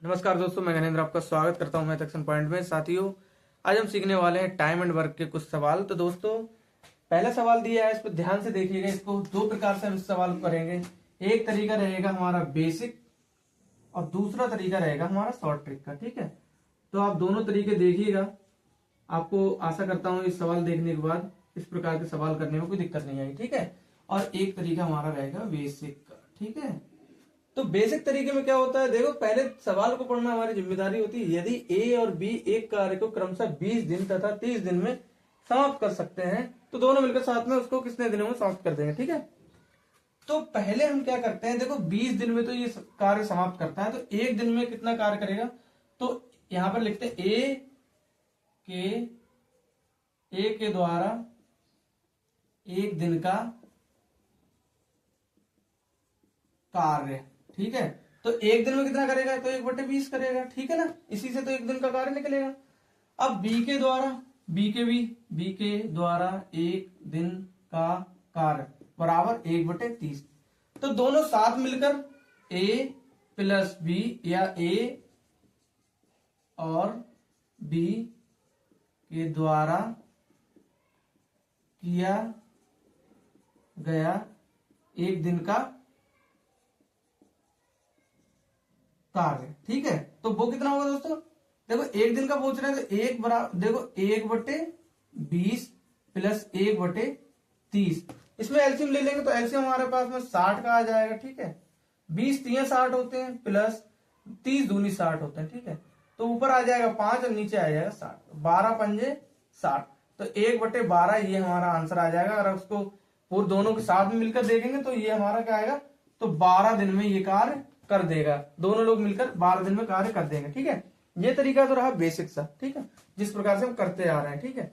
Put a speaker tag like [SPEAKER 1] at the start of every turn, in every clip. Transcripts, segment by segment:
[SPEAKER 1] नमस्कार दोस्तों, मैं गणेंद्र आपका स्वागत करता हूं मैथ एक्शन पॉइंट में। साथियों, आज हम सीखने वाले हैं टाइम एंड वर्क के कुछ सवाल। तो दोस्तों, पहला सवाल दिया है, इस पर ध्यान से देखिएगा। इसको दो प्रकार से हम इस सवाल को करेंगे। एक तरीका रहेगा हमारा बेसिक और दूसरा तरीका रहेगा हमारा शॉर्ट ट्रिक का। ठीक है, तो आप दोनों तरीके देखिएगा। आपको आशा करता हूँ इस सवाल देखने के बाद इस प्रकार के सवाल करने में कोई दिक्कत नहीं आएगी। ठीक है, और एक तरीका हमारा रहेगा बेसिक का। ठीक है, तो बेसिक तरीके में क्या होता है, देखो पहले सवाल को पढ़ना हमारी जिम्मेदारी होती है। यदि ए और बी एक कार्य को क्रमशः 20 दिन तथा 30 दिन में समाप्त कर सकते हैं तो दोनों मिलकर साथ में उसको कितने दिनों में समाप्त कर देंगे। ठीक है, तो पहले हम क्या करते हैं, देखो 20 दिन में तो ये कार्य समाप्त करता है, तो एक दिन में कितना कार्य करेगा। तो यहां पर लिखते हैं ए के द्वारा एक दिन का कार्य। ठीक है, तो एक दिन में कितना करेगा, तो 1/20 करेगा। ठीक है ना, इसी से तो एक दिन का कार्य निकलेगा। अब बी के द्वारा एक दिन का कार्य बराबर 1/30। तो दोनों साथ मिलकर ए प्लस बी या ए और बी के द्वारा किया गया एक दिन का कार्य। ठीक है, तो वो कितना होगा दोस्तों, देखो एक दिन का पूछ रहे हैं तो एक बराबर, देखो 1/20 प्लस 1/30। इसमें एलसीएम ले लेंगे तो एलसीएम हमारे पास में 60 का आ जाएगा। ठीक है, 20 3 60 होते हैं प्लस 30 दूनी 60 होते हैं। ठीक है, तो ऊपर आ जाएगा 5 और नीचे आ जाएगा 60। 12 पंजे 60, तो 1/12 ये हमारा आंसर आ जाएगा। अगर उसको पूरे दोनों के साथ में मिलकर देखेंगे तो ये हमारा क्या आएगा, तो 12 दिन में ये कार्य कर देगा। दोनों लोग मिलकर 12 दिन में कार्य कर देंगे। ठीक है, ये तरीका तो रहा बेसिक सा। ठीक है, जिस प्रकार से हम करते आ रहे हैं। ठीक है,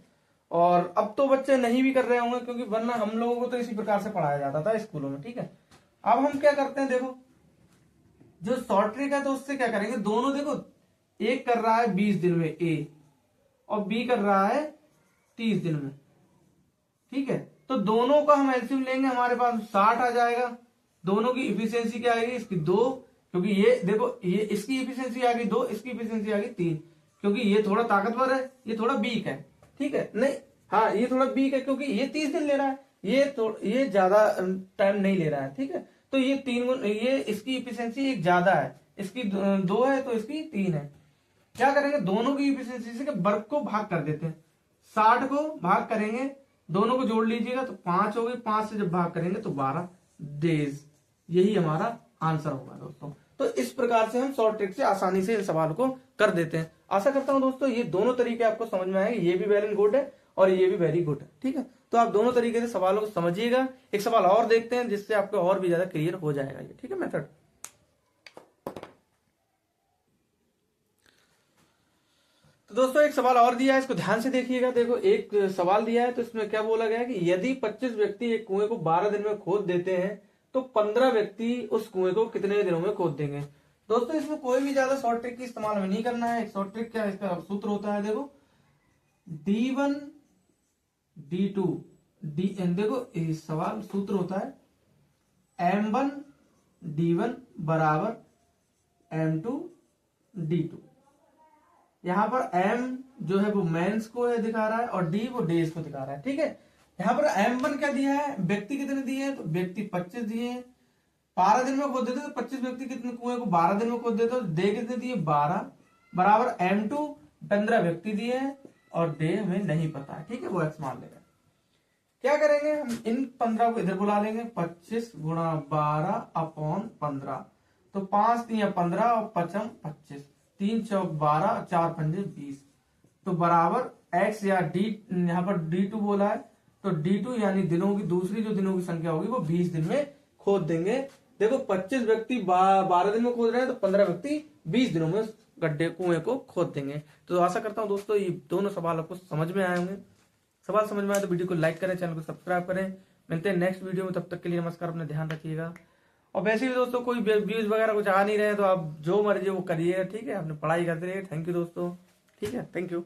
[SPEAKER 1] और अब तो बच्चे नहीं भी कर रहे होंगे, क्योंकि वरना हम लोगों को तो इसी प्रकार से पढ़ाया जाता था स्कूलों में। ठीक है, अब हम क्या करते हैं, देखो जो शॉर्ट ट्रिक है तो उससे क्या करेंगे, दोनों देखो एक कर रहा है 20 दिन में ए और बी कर रहा है 30 दिन में। ठीक है, तो दोनों का हम एलसीएम लेंगे, हमारे पास 60 आ जाएगा। दोनों की इफिशियंसी क्या आएगी, इसकी 2, क्योंकि ये देखो ये इसकी इफिशियंसी आ गई 2, इसकी इफिशियंसी आ गई 3, क्योंकि ये थोड़ा ताकतवर है, ये थोड़ा वीक है। ठीक है, नहीं हाँ ये थोड़ा वीक है क्योंकि ये 30 दिन ले रहा है, ये ज्यादा टाइम नहीं ले रहा है। ठीक है, तो ये 3 गुण, ये इसकी इफिशियंसी एक ज्यादा है, इसकी 2 है तो इसकी 3 है। क्या करेंगे, दोनों की इफिशियंसी से वर्ग को भाग कर देते हैं। 60 को भाग करेंगे, दोनों को जोड़ लीजिएगा तो 5 हो गई, 5 से जब भाग करेंगे तो 12 डेज। यही हमारा आंसर होगा दोस्तों। तो इस प्रकार से हम शॉर्ट ट्रिक से आसानी से इन सवाल को कर देते हैं। आशा करता हूं दोस्तों ये दोनों तरीके आपको समझ में आएंगे। ये भी वेरी गुड है और ये भी वेरी गुड है। ठीक है, तो आप दोनों तरीके से सवालों को समझिएगा। एक सवाल और देखते हैं जिससे आपको और भी ज्यादा क्लियर हो जाएगा ये। ठीक है, मेथड। तो दोस्तों एक सवाल और दिया है, इसको ध्यान से देखिएगा। देखो एक सवाल दिया है, तो इसमें क्या बोला गया है कि यदि 25 व्यक्ति एक कुएं को 12 दिन में खोद देते हैं तो 15 व्यक्ति उस कुएं को कितने दिनों में खोद देंगे। दोस्तों इसमें कोई भी ज्यादा शॉर्ट ट्रिक की इस्तेमाल में नहीं करना है। शॉर्ट ट्रिक क्या है, इसका सूत्र होता है, देखो D1 D2 DN। देखो इस सवाल सूत्र होता है M1 D1 बराबर M2 D2। यहां पर M जो है वो मेंस को है दिखा रहा है और D वो डेज को दिखा रहा है। ठीक है, यहाँ पर M1 क्या दिया है, व्यक्ति कितने दिए हैं, तो व्यक्ति 25 दिए हैं। 12 दिन में खोद देते तो 25 व्यक्ति कितने कुएं को 12 दिन में खोद देते, तो डे कितने दिए 12 बराबर M2 15 व्यक्ति दिए हैं और डे हमें नहीं पता है। ठीक है, वो एक्स मान लेगा। क्या करेंगे, हम इन 15 को इधर बुला लेंगे, 25 गुणा 12/15, तो 5 3 15 और 5 25, 3 चौक 12, 4 पंजे 20, तो बराबर x या d, यहाँ पर D2 बोला है तो D2 यानी दिनों की दूसरी जो दिनों की संख्या होगी वो 20 दिन में खोद देंगे। देखो 25 व्यक्ति 12 दिन में खोद रहे हैं तो 15 व्यक्ति 20 दिनों में गड्ढे कुएं को खोद देंगे। तो आशा करता हूं दोस्तों ये दोनों सवाल आपको समझ में आए होंगे। सवाल समझ में आए तो वीडियो को लाइक करें, चैनल को सब्सक्राइब करें। मिलते हैं नेक्स्ट वीडियो में, तब तक के लिए नमस्कार, अपना ध्यान रखिएगा। और वैसे भी दोस्तों कोई व्यूज वगैरह कुछ आ नहीं रहे तो आप जो मर्जी वो करिएगा। ठीक है, अपनी पढ़ाई करते रहिए। थैंक यू दोस्तों। ठीक है, थैंक यू।